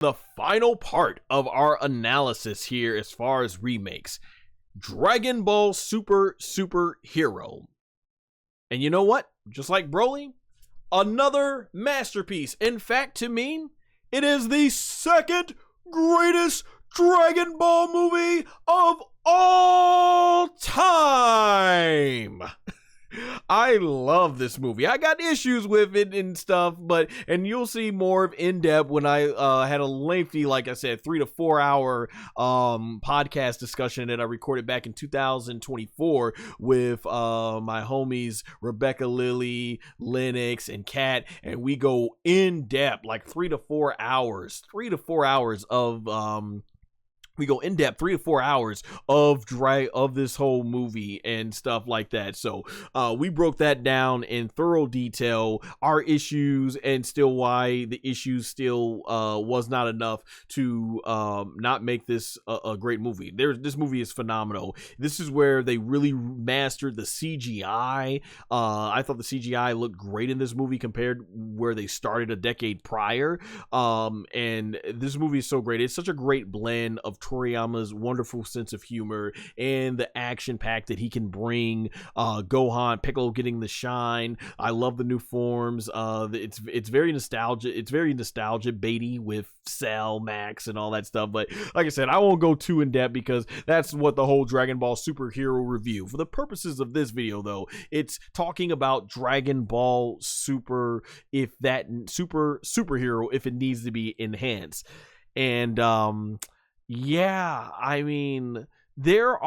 The final part of our analysis here as far as remakes. Dragon Ball Superhero. And you know what? Just like Broly, another masterpiece. In fact, to me, it is the second greatest Dragon Ball movie of all time. I love this movie. I got issues with it and stuff, and you'll see more of in depth when I had a lengthy, like I said, 3 to 4 hour podcast discussion that I recorded back in 2024 with my homies Rebecca, Lily, Lennox, and Kat, and we go in depth, like 3 to 4 hours of we go in depth 3 to 4 hours of this whole movie and stuff like that. So we broke that down in thorough detail, our issues, and still why the issues still was not enough to not make this a great movie. This movie is phenomenal. This is where they really mastered the CGI. I thought the CGI looked great in this movie compared where they started a decade prior. And this movie is so great. It's such a great blend of Toriyama's wonderful sense of humor and the action pack that he can bring. Gohan, Piccolo getting the shine. I love the new forms. It's very nostalgic. It's very nostalgia baity with Cell, Max, and all that stuff. But like I said, I won't go too in depth because that's what the whole Dragon Ball Superhero review. For the purposes of this video, though, it's talking about Dragon Ball Superhero if it needs to be enhanced. And yeah, I mean, there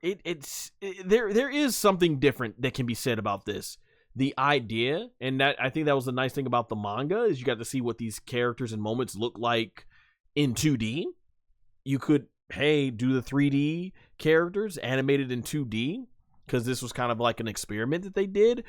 is something different that can be said about this. The idea, and that I think that was the nice thing about the manga, is you got to see what these characters and moments look like in 2D. You could, do the 3D characters animated in 2D, because this was kind of like an experiment that they did.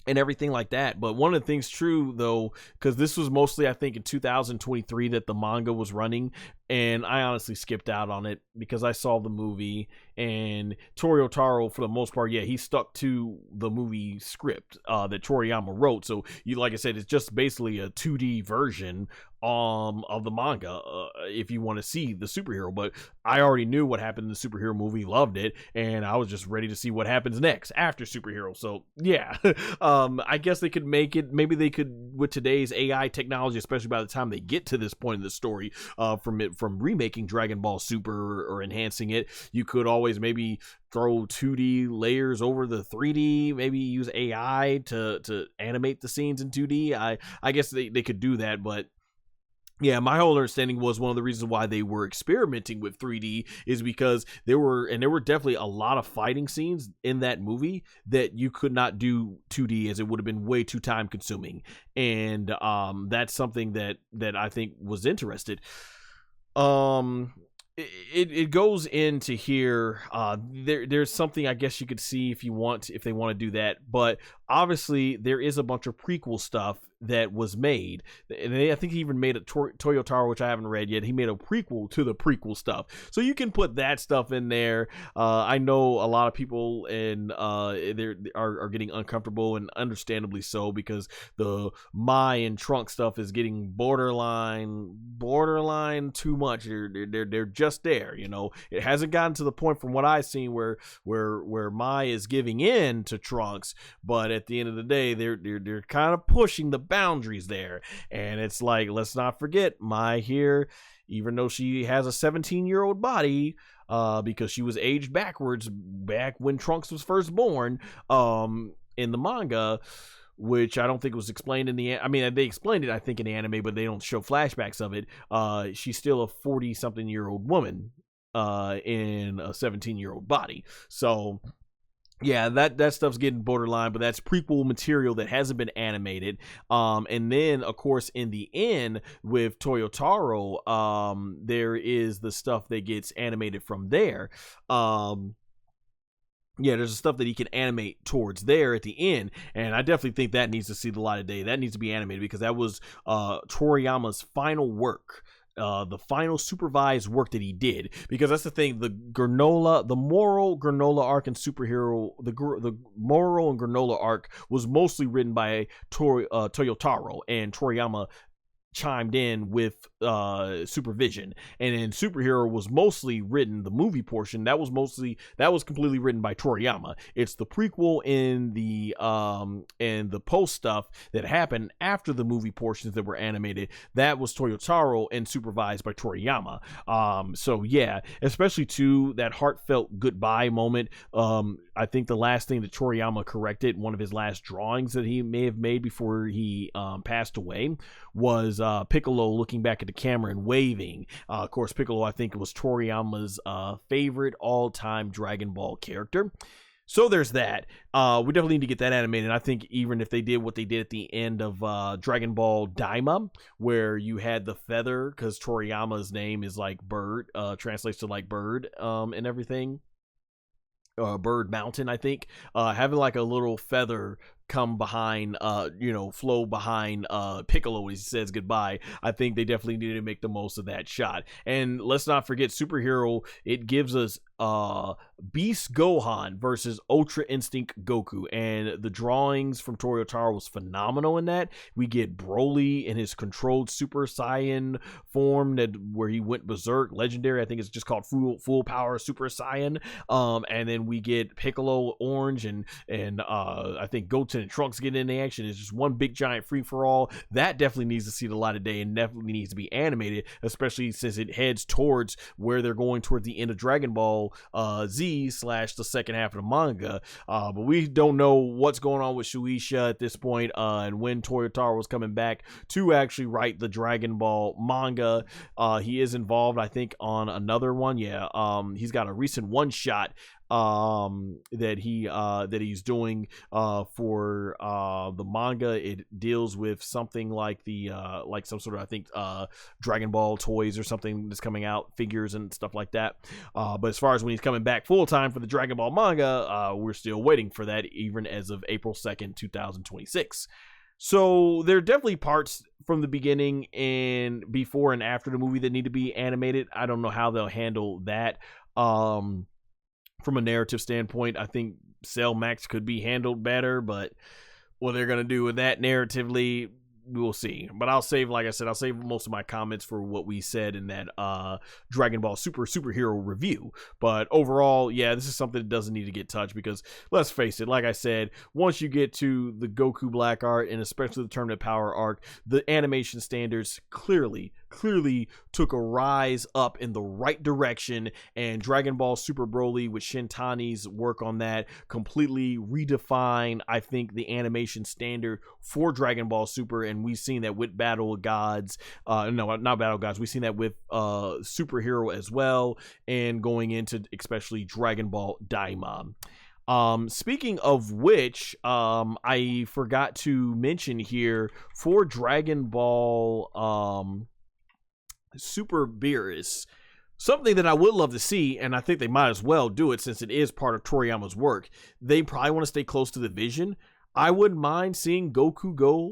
And everything like that. But one of the things true, though, because this was mostly, I think, in 2023 that the manga was running, and I honestly skipped out on it because I saw the movie, and Taro, for the most part, he stuck to the movie script that Toriyama wrote. So, like I said, it's just basically a 2D version of the manga if you want to see the superhero. But I already knew what happened in the superhero movie, loved it, and I was just ready to see what happens next after superhero. So yeah, I guess they could make it, maybe they could, with today's AI technology, especially by the time they get to this point in the story, from remaking Dragon Ball Super or enhancing it, you could always maybe throw 2D layers over the 3D, maybe use AI to animate the scenes in 2D. I guess they could do that, but yeah, my whole understanding was one of the reasons why they were experimenting with 3D is because there were definitely a lot of fighting scenes in that movie that you could not do 2D, as it would have been way too time consuming. And that's something that I think was interested. It goes into here. There's something I guess you could see if they want to do that, but obviously there is a bunch of prequel stuff that was made, and I think he even made a Toyotaro, which I haven't read yet. He made a prequel to the prequel stuff, so you can put that stuff in there. I know a lot of people and they are getting uncomfortable, and understandably so, because the Mai and Trunks stuff is getting borderline too much. They're just there, It hasn't gotten to the point from what I've seen where Mai is giving in to Trunks, but at the end of the day, they're kind of pushing the boundaries there. And it's like, let's not forget, Mai here, even though she has a 17-year-old body, because she was aged backwards back when Trunks was first born, in the manga, which I don't think was explained in the, they explained it, I think, in the anime, but they don't show flashbacks of it. She's still a 40-something-year-old woman in a 17-year-old body. So yeah, that stuff's getting borderline, but that's prequel material that hasn't been animated. And then, of course, in the end with Toyotaro, there is the stuff that gets animated from there. Yeah, there's the stuff that he can animate towards there at the end, and I definitely think that needs to see the light of day. That needs to be animated, because that was Toriyama's final work. The final supervised work that he did, because that's the thing, the moral granola arc and superhero, the moral and granola arc was mostly written by Toyotaro, and Toriyama chimed in with supervision. And then Superhero was mostly written, the movie portion, that was completely written by Toriyama. It's the prequel and the post stuff that happened after the movie portions that were animated, that was Toyotaro and supervised by Toriyama. So yeah, especially to that heartfelt goodbye moment. I think the last thing that Toriyama corrected, one of his last drawings that he may have made before he passed away, was Piccolo looking back at the camera and waving. Of course, Piccolo, I think, was Toriyama's favorite all-time Dragon Ball character. So there's that. We definitely need to get that animated. I think even if they did what they did at the end of Dragon Ball Daima, where you had the feather, because Toriyama's name is like bird, translates to like bird and everything. Bird Mountain, I think. Having like a little feather come behind, flow behind Piccolo when he says goodbye. I think they definitely need to make the most of that shot. And let's not forget Superhero. It gives us Beast Gohan versus Ultra Instinct Goku, and the drawings from Toyotaro was phenomenal in that. We get Broly in his controlled Super Saiyan form, where he went berserk, legendary. I think it's just called full power Super Saiyan. And then we get Piccolo orange, and I think Goten and Trunks get in the action. It's just one big giant free for all. That definitely needs to see the light of day and definitely needs to be animated, especially since it heads towards where they're going toward the end of Dragon Ball Z / the second half of the manga. But we don't know what's going on with Shueisha at this point, and when Toyotaro was coming back to actually write the Dragon Ball manga. He is involved, I think, on another one. Yeah, he's got a recent one shot that he's doing for the manga. It deals with something like the like some sort of, I think, Dragon Ball toys or something that's coming out, figures and stuff like that. But as far as when he's coming back full time for the Dragon Ball manga, we're still waiting for that, even as of April 2nd, 2026. So there are definitely parts from the beginning and before and after the movie that need to be animated. I don't know how they'll handle that. From a narrative standpoint, I think Cell Max could be handled better, but what they're going to do with that narratively, we'll see. But I'll save, like I said, I'll save most of my comments for what we said in that Dragon Ball Superhero review. But overall, yeah, this is something that doesn't need to get touched, because let's face it, like I said, once you get to the Goku Black Art, and especially the Tournament Power arc, the animation standards clearly took a rise up in the right direction, and Dragon Ball Super Broly with Shintani's work on that completely redefined, I think, the animation standard for Dragon Ball Super. And we've seen that with Battle of Gods, no, not Battle of Gods, we've seen that with Superhero as well, and going into especially Dragon Ball Daima. Speaking of which, I forgot to mention here for Dragon Ball Super Beerus, something that I would love to see, and I think they might as well do it since it is part of Toriyama's work. They probably want to stay close to the vision. I wouldn't mind seeing Goku go